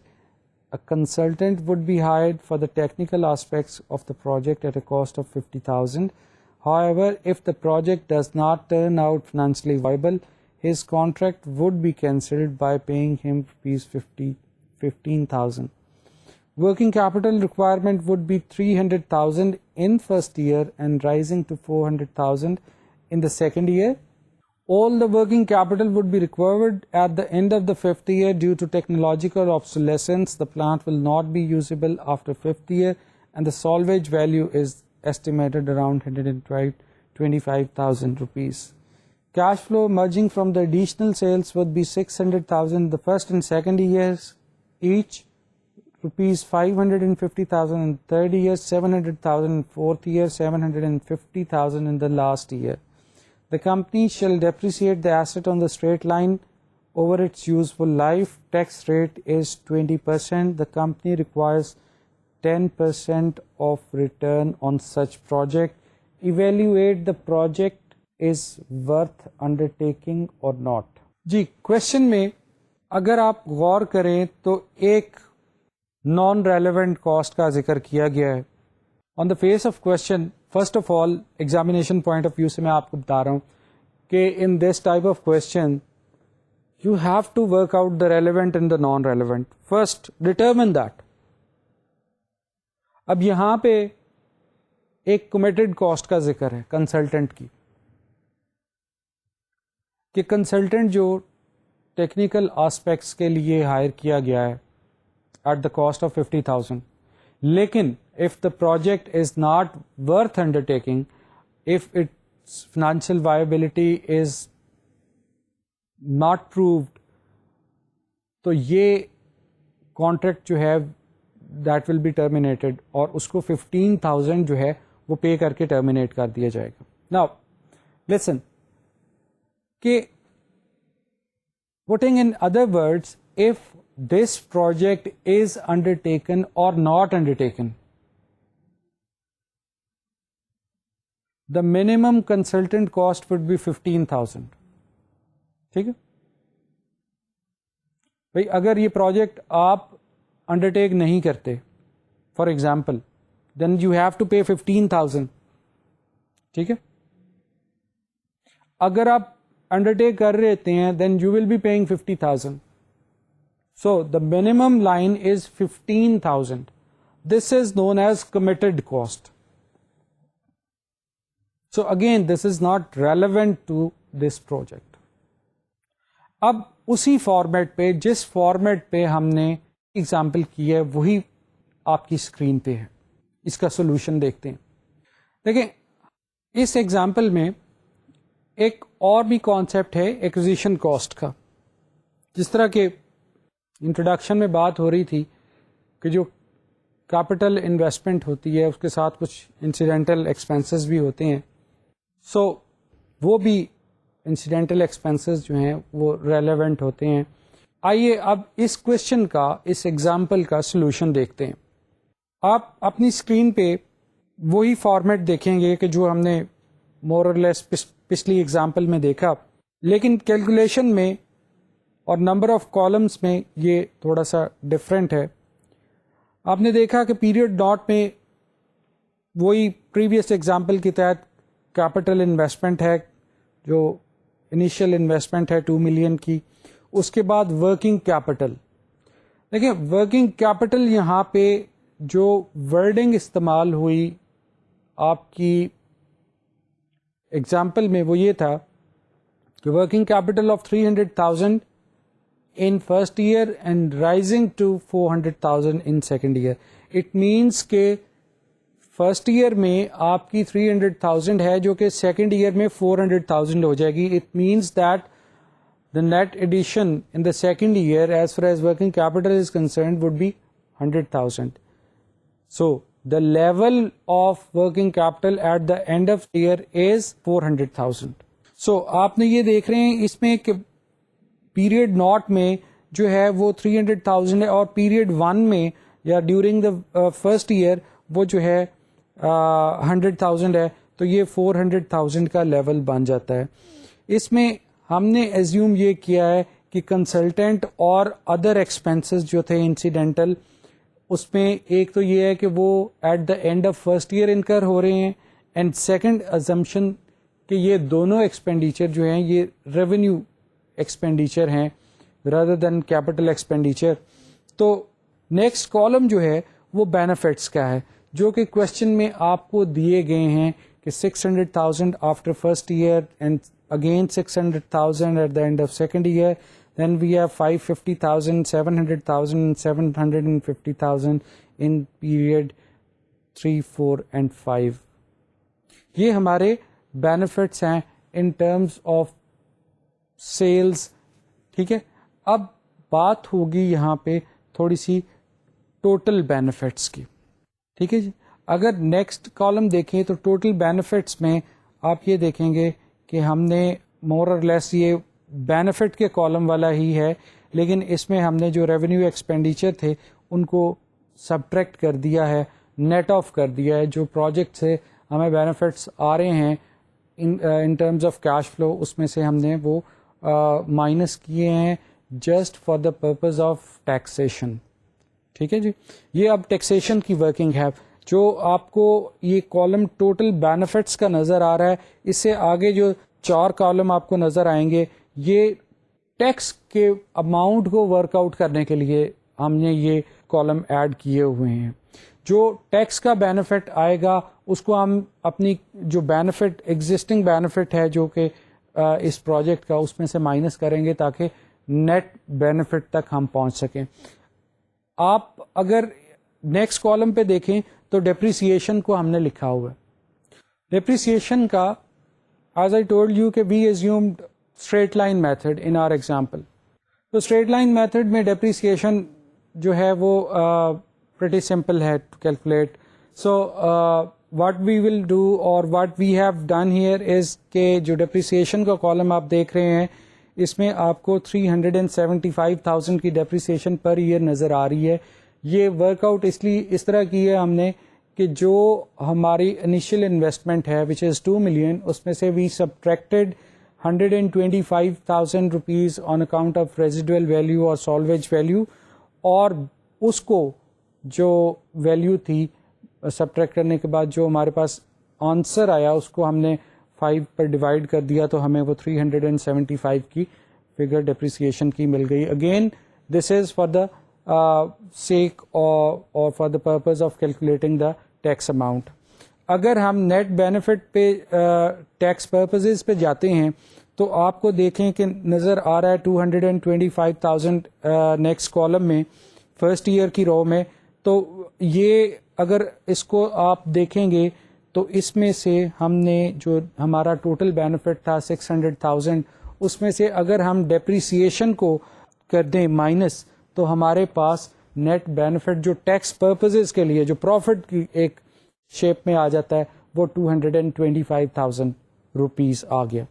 A consultant would be hired for the technical aspects of the project at a cost of 50,000. However, if the project does not turn out financially viable, his contract would be cancelled by paying him rupees 15,000. Working capital requirement would be 300,000 in first year and rising to 400,000 in the second year. All the working capital would be required at the end of the fifth year due to technological obsolescence. The plant will not be usable after fifth year, and the salvage value is estimated around 125,000 rupees. Cash flow emerging from the additional sales would be 600,000 the first and second years each, rupees 550,000 in third year, 700,000 in fourth year, 750,000 in the last year. The company shall depreciate the asset on the straight line over its useful life. Tax rate is 20%. The company requires 10% of return on such project. Evaluate the project is worth undertaking or not. جی question میں اگر آپ غور کریں تو ایک naan relevant cost کا ذکر کیا گیا ہے. On the face of question first of all examination point of view سے میں آپ کو بتا رہا ہوں کہ in this type of question you have to work out the relevant and the non relevant. First determine that. اب یہاں پہ ایک کمیٹڈ کاسٹ کا ذکر ہے کنسلٹنٹ کی, کہ کنسلٹنٹ جو ٹیکنیکل آسپیکٹس کے لیے ہائر کیا گیا ہے ایٹ دا کاسٹ آف 50,000, لیکن if the project is not worth undertaking, if its financial viability is not proved, تو یہ contract جو ہے that will be terminated اور اس کو 15,000 جو ہے وہ pay کر کے terminate کر دیا جائے گا. Now listen, کہ putting in other words, if this project is undertaken or not undertaken, the minimum consultant cost would be 15,000. ٹھیک ہے بھائی, اگر یہ پروجیکٹ آپ انڈرٹیک نہیں کرتے for example, then you have to pay 15,000. ٹھیک ہے, اگر آپ انڈرٹیک کر رہتے ہیں then you will be paying 50,000. So the minimum line is 15,000. This is known as committed cost. So again, this is not relevant to this project. اب اسی format پہ, جس فارمیٹ پہ ہم نے ایگزامپل کی ہے وہی آپ کی اسکرین پہ ہے. اس کا سولوشن دیکھتے ہیں. دیکھیں اس ایگزامپل میں ایک اور بھی کانسیپٹ ہے ایکوزیشن کاسٹ کا. جس طرح کہ انٹروڈکشن میں بات ہو رہی تھی کہ جو کیپٹل انویسٹمنٹ ہوتی ہے اس کے ساتھ کچھ انسیڈنٹل ایکسپینسز بھی ہوتے ہیں. سو وہ بھی انسیڈنٹل ایکسپینسز جو ہیں وہ ریلیونٹ ہوتے ہیں. آئیے اب اس کوشچن کا, اس ایگزامپل کا سلوشن دیکھتے ہیں. آپ اپنی اسکرین پہ وہی فارمیٹ دیکھیں گے کہ جو ہم نے مور اور لیس پچھلی ایگزامپل میں دیکھا, لیکن کیلکولیشن میں اور نمبر آف کالمس میں یہ تھوڑا سا ڈفرینٹ ہے. آپ نے دیکھا کہ پیریڈ ناٹ میں وہی پریویس ایگزامپل کے تحت کیپٹل انویسٹمنٹ ہے, جو انیشیل انویسٹمنٹ ہے 2 ملین کی. اس کے بعد ورکنگ کیپٹل. دیکھیں ورکنگ کیپٹل یہاں پہ جو ورڈنگ استعمال ہوئی آپ کی ایگزامپل میں وہ یہ تھا کہ working capital of 300,000 in first year and rising to 400,000 in second year. It means کہ فرسٹ ایئر میں آپ کی 300,000 ہے جو کہ سیکنڈ ایئر میں 400,000 ہو جائے گی. It means that the net addition in the second year as far as working capital is concerned would be 100,000. So the level of working capital at the end of year is 400,000. سو آپ نے یہ دیکھ رہے ہیں اس میں کہ period not میں جو ہے وہ 300,000 ہے, اور پیریڈ 1 میں یا ڈیورنگ دا فرسٹ ایئر وہ جو ہے 100,000 ہے. تو یہ 400,000 کا لیول بن جاتا ہے. اس میں ہم نے ایزیوم یہ کیا ہے کہ کنسلٹنٹ اور ادر ایکسپینسز جو تھے انسیڈنٹل, اس میں ایک تو یہ ہے کہ وہ at the end of first year incur ہو رہے ہیں, اینڈ سیکنڈ ازمپشن کہ یہ دونوں ایکسپینڈیچر جو ہیں یہ ریونیو ایکسپینڈیچر ہیں rather than capital expenditure. تو نیکسٹ کالم جو ہے وہ بینیفٹس کا ہے, جو کہ کوشچن میں آپ کو دیے گئے ہیں کہ 600,000 after first year and again 600,000 at the end of second year, then we have 550,000, 700,000, 750,000 in period 3, 4 and 5. یہ ہمارے بینیفٹس ہیں ان ٹرمز آف سیلز. ٹھیک ہے, اب بات ہوگی یہاں پہ تھوڑی سی ٹوٹل بینیفٹس کی. ٹھیک ہے جی, اگر نیکسٹ کالم دیکھیں تو ٹوٹل بینیفٹس میں آپ یہ دیکھیں گے کہ ہم نے مور اور لیس یہ بینیفٹ کے کالم والا ہی ہے, لیکن اس میں ہم نے جو ریونیو ایکسپینڈیچر تھے ان کو سبٹریکٹ کر دیا ہے, نیٹ آف کر دیا ہے. جو پروجیکٹ سے ہمیں بینیفٹس آ رہے ہیں in terms of cash flow, اس میں سے ہم نے وہ مائنس کیے ہیں just for the purpose of taxation. ٹھیک ہے جی, یہ اب ٹیکسیشن کی ورکنگ ہے. جو آپ کو یہ کالم ٹوٹل بینیفٹس کا نظر آ رہا ہے, اس سے آگے جو 4 کالم آپ کو نظر آئیں گے یہ ٹیکس کے اماؤنٹ کو ورک آؤٹ کرنے کے لیے ہم نے یہ کالم ایڈ کیے ہوئے ہیں. جو ٹیکس کا بینیفٹ آئے گا اس کو ہم اپنی جو بینیفٹ ایگزسٹنگ بینیفٹ ہے جو کہ اس پروجیکٹ کا, اس میں سے مائنس کریں گے تاکہ نیٹ بینیفٹ تک ہم پہنچ سکیں. آپ اگر نیکسٹ کالم پہ دیکھیں تو ڈیپریسیشن کو ہم نے لکھا ہوا ہے. ڈیپریسیشن کا ایز آئی ٹولڈ یو کہ we assumed straight line method in our example. تو اسٹریٹ لائن میتھڈ میں ڈیپریسیشن جو ہے وہ pretty simple ہے to calculate. So what we will do or what we have done here is کہ جو depreciation کا کالم آپ دیکھ رہے ہیں اس میں آپ کو 375,000 کی depreciation پر ایئر نظر آ رہی ہے. یہ ورک آؤٹ اس طرح کی ہے ہم نے کہ جو ہماری انیشیل انویسٹمنٹ ہے which is 2 million, اس میں سے we subtracted 125,000 rupees on account of residual value اور salvage value, اور اس کو جو ویلیو تھی سبٹریکٹ کرنے کے بعد جو ہمارے پاس آنسر آیا اس کو ہم نے 5 پر ڈیوائڈ کر دیا تو ہمیں وہ 375 کی فگر ڈیپریسیشن کی مل گئی. Again this is for the sake اور for the purpose of calculating the tax amount. اگر ہم نیٹ بینیفٹ پہ ٹیکس پرپزز پہ جاتے ہیں تو آپ کو دیکھیں کہ نظر آ رہا ہے 225,000 نیکسٹ کالم میں فرسٹ ایئر کی رو میں. تو یہ اگر اس کو آپ دیکھیں گے تو اس میں سے ہم نے جو ہمارا ٹوٹل بینیفٹ تھا 600,000, اس میں سے اگر ہم ڈیپریسیشن کو کر دیں مائنس تو ہمارے پاس نیٹ بینیفٹ جو ٹیکس پرپزز کے لیے جو پروفٹ کی ایک شیپ میں آ جاتا ہے وہ 225,000 روپیز آ گیا.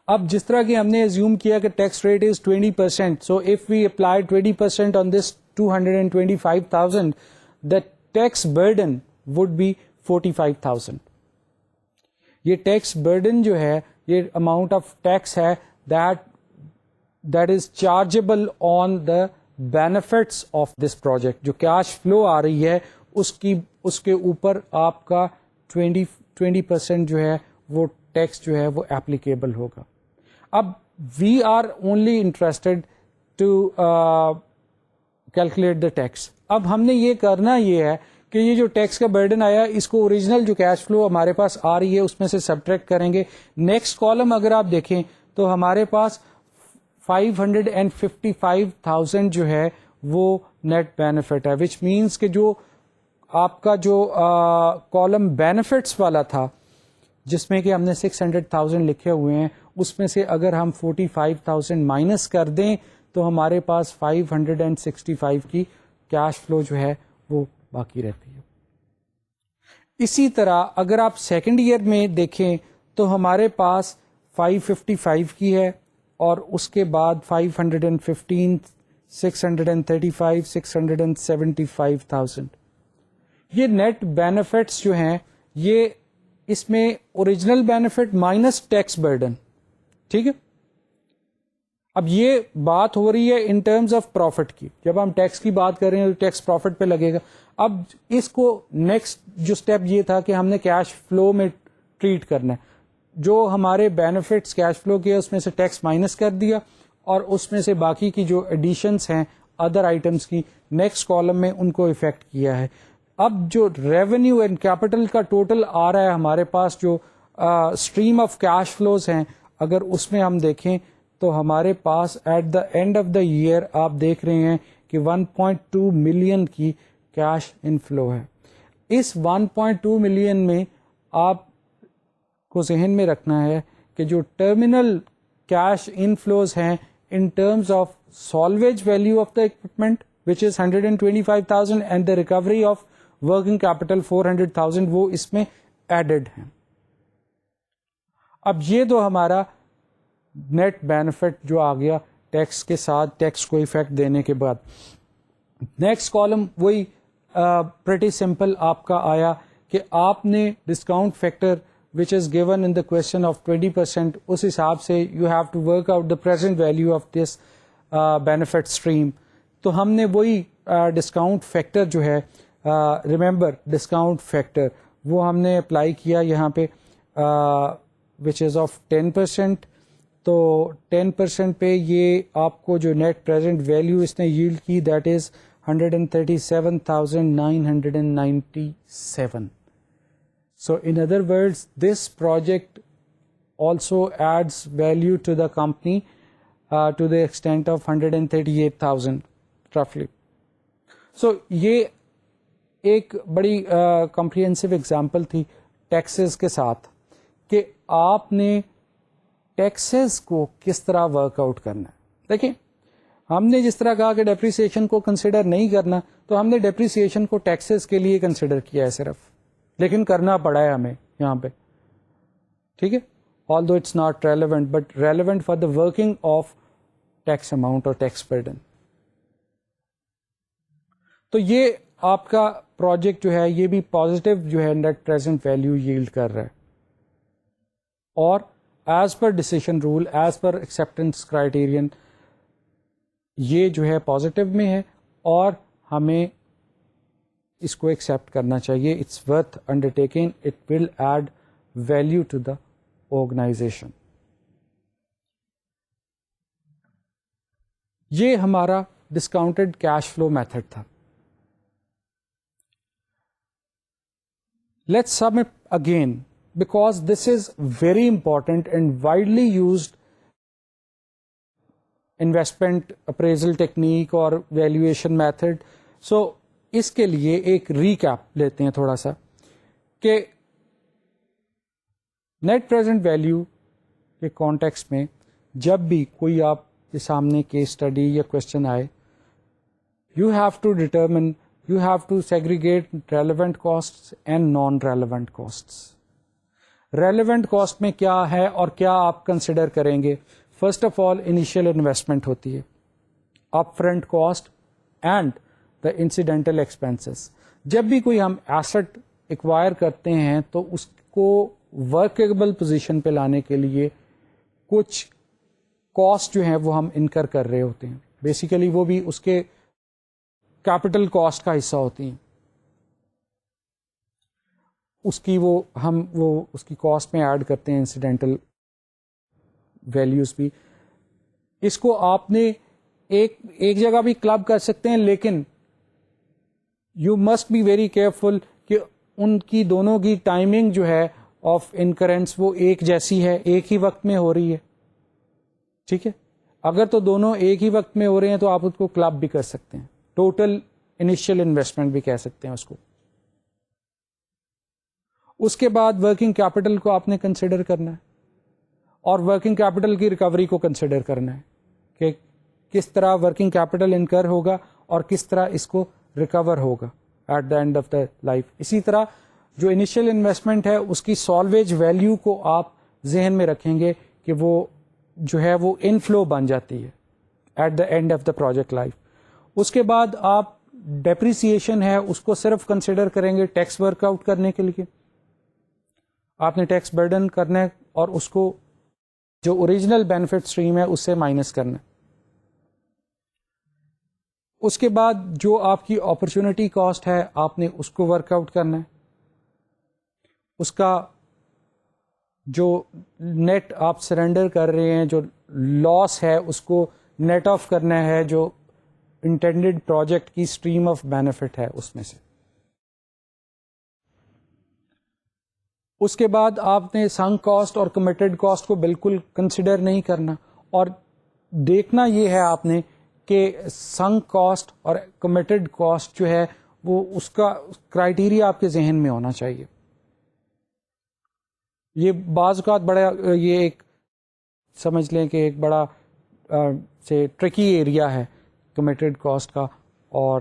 اب جس طرح کہ ہم نے ایزیوم کیا کہ tax rate is 20%, so if we apply 20% on this 225,000, the tax burden would be 45,000. یہ ٹیکس برڈن جو ہے یہ اماؤنٹ آف ٹیکس ہے that is chargeable on the benefits of this project. جو کیش فلو آ رہی ہے اس کے اوپر آپ کا 20% جو ہے وہ ٹیکس جو ہے وہ ایپلیکیبل ہوگا. اب we are only interested to calculate the tax. اب ہم نے یہ کرنا یہ ہے کہ یہ جو ٹیکس کا برڈن آیا اس کو اوریجنل جو کیش فلو ہمارے پاس آ رہی ہے اس میں سے سبٹریکٹ کریں گے. نیکسٹ کالم اگر آپ دیکھیں تو ہمارے پاس 555,000 جو ہے وہ نیٹ بینیفٹ ہے, وچ مینس کہ جو آپ کا جو کالم بینیفٹس والا تھا جس میں کہ ہم نے 600,000 لکھے ہوئے ہیں اس میں سے اگر ہم 45,000 مائنس کر دیں تو ہمارے پاس 565 کی کیش فلو جو ہے وہ باقی رہتی ہے. اسی طرح اگر آپ سیکنڈ ایئر میں دیکھیں تو ہمارے پاس 555 کی ہے اور اس کے بعد 515, 635, 675,000. یہ نیٹ بینیفٹس جو ہیں یہ اس میں original benefit minus tax burden. ٹھیک ہے, اب یہ بات ہو رہی ہے ان ٹرمز آف پروفٹ کی. جب ہم ٹیکس کی بات کر رہے ہیں تو ٹیکس پروفٹ پہ لگے گا. اب اس کو نیکسٹ جو سٹیپ یہ تھا کہ ہم نے کیش فلو میں ٹریٹ کرنا ہے. جو ہمارے بینیفٹس کیش فلو کے اس میں سے ٹیکس مائنس کر دیا, اور اس میں سے باقی کی جو ایڈیشنس ہیں ادر آئٹمس کی نیکسٹ کالم میں ان کو افیکٹ کیا ہے. اب جو ریونیو اینڈ کیپٹل کا ٹوٹل آ رہا ہے ہمارے پاس, جو اسٹریم آف کیش فلوز ہیں, اگر اس میں ہم دیکھیں تو ہمارے پاس at the end of the year آپ دیکھ رہے ہیں کہ 1.2 ملین کی کیش انفلو ہے. اس 1.2 ملین میں آپ کو ذہن میں رکھنا ہے کہ جو ٹرمینل کیش انفلوز ہیں in terms of salvage value of the equipment which is 125,000 and the recovery of working capital 400,000 وہ اس میں added ہیں. اب یہ تو ہمارا نیٹ بینیفٹ جو آ گیا ٹیکس کے ساتھ, ٹیکس کو افیکٹ دینے کے بعد. نیکسٹ کالم وہی پریٹی سمپل آپ کا آیا کہ آپ نے discount factor which is given in the question of 20%, اس حساب سے you have to work out the present value of this benefit stream. تو ہم نے وہی ڈسکاؤنٹ فیکٹر جو ہے, ریممبر ڈسکاؤنٹ فیکٹر, وہ ہم نے اپلائی کیا یہاں پہ which is of 10%. تو 10% پہ یہ آپ کو جو نیٹ پریزنٹ ویلیو اس نے ییلڈ کی that is 137,997. So in other words, this project also adds value to the company to the extent of 138,000 roughly. So یہ ایک بڑی comprehensive example تھی taxes کے ساتھ کہ آپ نے taxes کو کس طرح work out کرنا ہے. دیکھیں ہم نے جس طرح کہا کہ depreciation کو consider نہیں کرنا, تو ہم نے depreciation کو taxes کے لیے consider کیا ہے صرف, لیکن کرنا پڑا ہے ہمیں یہاں پہ, ٹھیک ہے. although it's not relevant but relevant for the working of tax amount or tax burden. تو یہ آپ کا پروجیکٹ جو ہے یہ بھی پازیٹیو جو ہے نیٹ پریزنٹ ویلیو ییلڈ کر رہا ہے, اور as per decision rule, as per acceptance criterion یہ جو ہے پازیٹیو میں ہے, اور ہمیں اس کو ایکسیپٹ کرنا چاہیے. It's worth undertaking, it will add value to the organisation. یہ ہمارا ڈسکاؤنٹڈ کیش فلو میتھڈ تھا. Let's sum it again because this is very important and widely used investment appraisal technique اور valuation method. So اس کے لیے ایک recap لیتے ہیں تھوڑا سا کہ نیٹ پریزنٹ ویلیو کے کانٹیکسٹ میں جب بھی کوئی آپ کے سامنے کیس اسٹڈی یا کوشچن آئے, you have to determine, you have to segregate relevant costs and non relevant costs. Relevant cost میں کیا ہے اور کیا آپ کنسیڈر کریں گے؟ First of all initial investment ہوتی ہے, up front cost and the incidental expenses. جب بھی کوئی ہم ایسٹ ایکوائر کرتے ہیں تو اس کو ورکیبل پوزیشن پہ لانے کے لیے کچھ کاسٹ جو ہیں وہ ہم انکر کر رہے ہوتے ہیں. بیسیکلی وہ بھی اس کے کیپٹل کاسٹ کا حصہ ہوتی ہیں, اس کی وہ اس کی کاسٹ میں ایڈ کرتے ہیں انسیڈنٹل ویلیوز بھی. اس کو آپ نے ایک جگہ بھی کلب کر سکتے ہیں, لیکن you must be very careful کہ ان کی دونوں کی ٹائمنگ جو ہے آف انکرنس وہ ایک جیسی ہے, ایک ہی وقت میں ہو رہی ہے, ٹھیک ہے. اگر تو دونوں ایک ہی وقت میں ہو رہے ہیں تو آپ اس کو کلب بھی کر سکتے ہیں, ٹوٹل انیشیل انویسٹمنٹ بھی کہہ سکتے ہیں اس کو. اس کے بعد ورکنگ کیپٹل کو آپ نے کنسیڈر کرنا ہے, اور ورکنگ کیپٹل کی ریکوری کو کنسیڈر کرنا ہے کہ کس طرح ورکنگ کیپٹل انکر ہوگا اور کس طرح اس کو ریکور ہوگا at the end of the life. اسی طرح جو انیشیل انویسٹمنٹ ہے اس کی سالویج ویلیو کو آپ ذہن میں رکھیں گے کہ وہ جو ہے وہ انفلو بن جاتی ہے at the end of the project life. اس کے بعد آپ ڈیپریسیشن ہے اس کو صرف کنسیڈر کریں گے ٹیکس ورک آؤٹ کرنے کے لیے. آپ نے ٹیکس برڈن کرنا ہے اور اس کو جو اوریجنل بینیفٹ اسٹریم ہے اس سے مائنس کرنا ہے. اس کے بعد جو آپ کی اپرچونٹی کاسٹ ہے آپ نے اس کو ورک آؤٹ کرنا ہے, اس کا جو نیٹ آپ سرنڈر کر رہے ہیں، جو لاس ہے اس کو نیٹ آف کرنا ہے، جو انٹینڈڈ پروجیکٹ کی اسٹریم آف بینیفٹ ہے اس میں سے. اس کے بعد آپ نے سنک کاسٹ اور کمیٹڈ کاسٹ کو بالکل کنسیڈر نہیں کرنا، اور دیکھنا یہ ہے آپ نے کہ سنک کاسٹ اور کمیٹڈ کاسٹ جو ہے وہ اس کا کرائیٹیریا آپ کے ذہن میں ہونا چاہیے. یہ بعض اوقات بڑا یہ ایک سمجھ لیں کہ ایک بڑا سے ٹرکی ایریا ہے کمیٹڈ کاسٹ کا اور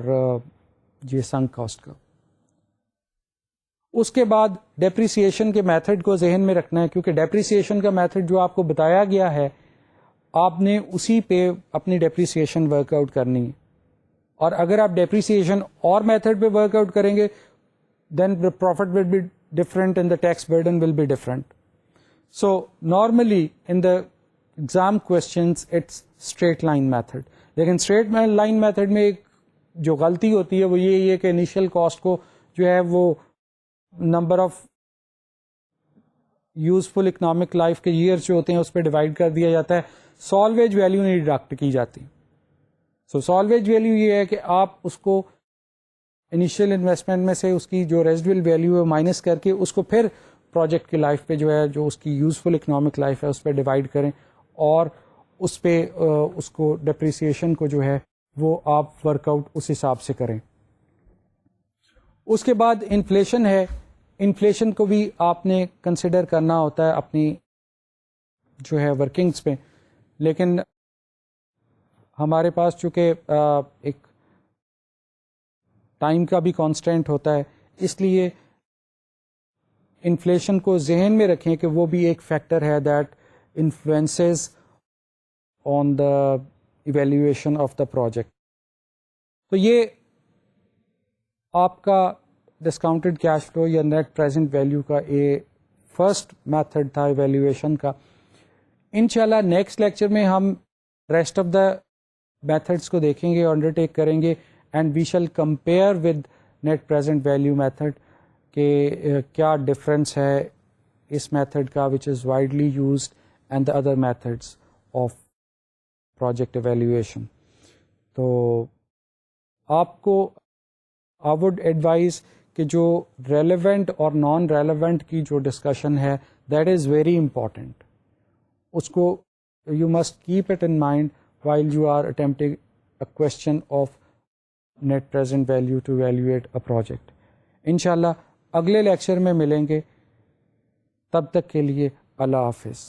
یہ سنک کاسٹ کا. اس کے بعد ڈیپریسیشن کے میتھڈ کو ذہن میں رکھنا ہے، کیونکہ ڈیپریسیشن کا میتھڈ جو آپ کو بتایا گیا ہے آپ نے اسی پہ اپنی ڈیپریسیشن ورک آؤٹ کرنی ہے. اور اگر آپ ڈیپریسیشن اور میتھڈ پہ ورک آؤٹ کریں گے دین the profit will be different and the tax burden will be different. So normally in the exam questions it's straight line method. لیکن straight line method میں ایک جو غلطی ہوتی ہے وہ یہ ہے کہ انیشیل کاسٹ کو جو ہے وہ number of useful economic life کے ایئرس جو ہوتے ہیں اس پہ ڈیوائڈ کر دیا جاتا ہے، سالویج ویلیو نہیں ڈیڈکٹ کی جاتی. سو سالویج ویلیو یہ ہے کہ آپ اس کو انیشیل انویسٹمنٹ میں سے اس کی جو ریزیڈول ویلیو ہے مائنس کر کے اس کو پھر پروجیکٹ کی لائف پہ جو ہے جو اس کی یوزفل اکنامک لائف ہے اس پہ ڈیوائڈ کریں، اور اس پہ اس کو ڈپریسیشن کو جو ہے وہ آپ ورک آؤٹ اس حساب سے کریں. اس کے بعد انفلیشن ہے، انفلیشن کو بھی آپ نے کنسیڈر کرنا ہوتا ہے اپنی جو ہے ورکنگز پہ، لیکن ہمارے پاس چونکہ ایک ٹائم کا بھی کانسٹینٹ ہوتا ہے، اس لیے انفلیشن کو ذہن میں رکھیں کہ وہ بھی ایک فیکٹر ہے that influences on the evaluation of the project. تو یہ آپ کا ڈسکاؤنٹڈ کیش فلو یا نیٹ پریزنٹ ویلیو کا فرسٹ میتھڈ تھا ایویلیویشن کا. انشاءاللہ نیکسٹ لیکچر میں ہم ریسٹ آف دا میتھڈس کو دیکھیں گے، انڈرٹیک کریں گے، and we shall compare with net present value method کہ کیا ڈفرینس ہے اس میتھڈ کا which is widely used and the other methods of project evaluation. تو آپ کو آئی وڈ ایڈوائز کہ جو ریلیونٹ اور نان ریلیونٹ کی جو ڈسکشن ہے دیٹ از ویری امپورٹنٹ. اس کو you must keep it in mind while you are attempting a question of net present value to evaluate a project. انشاءاللہ اگلے لیکچر میں ملیں گے، تب تک کے لیے اللہ حافظ.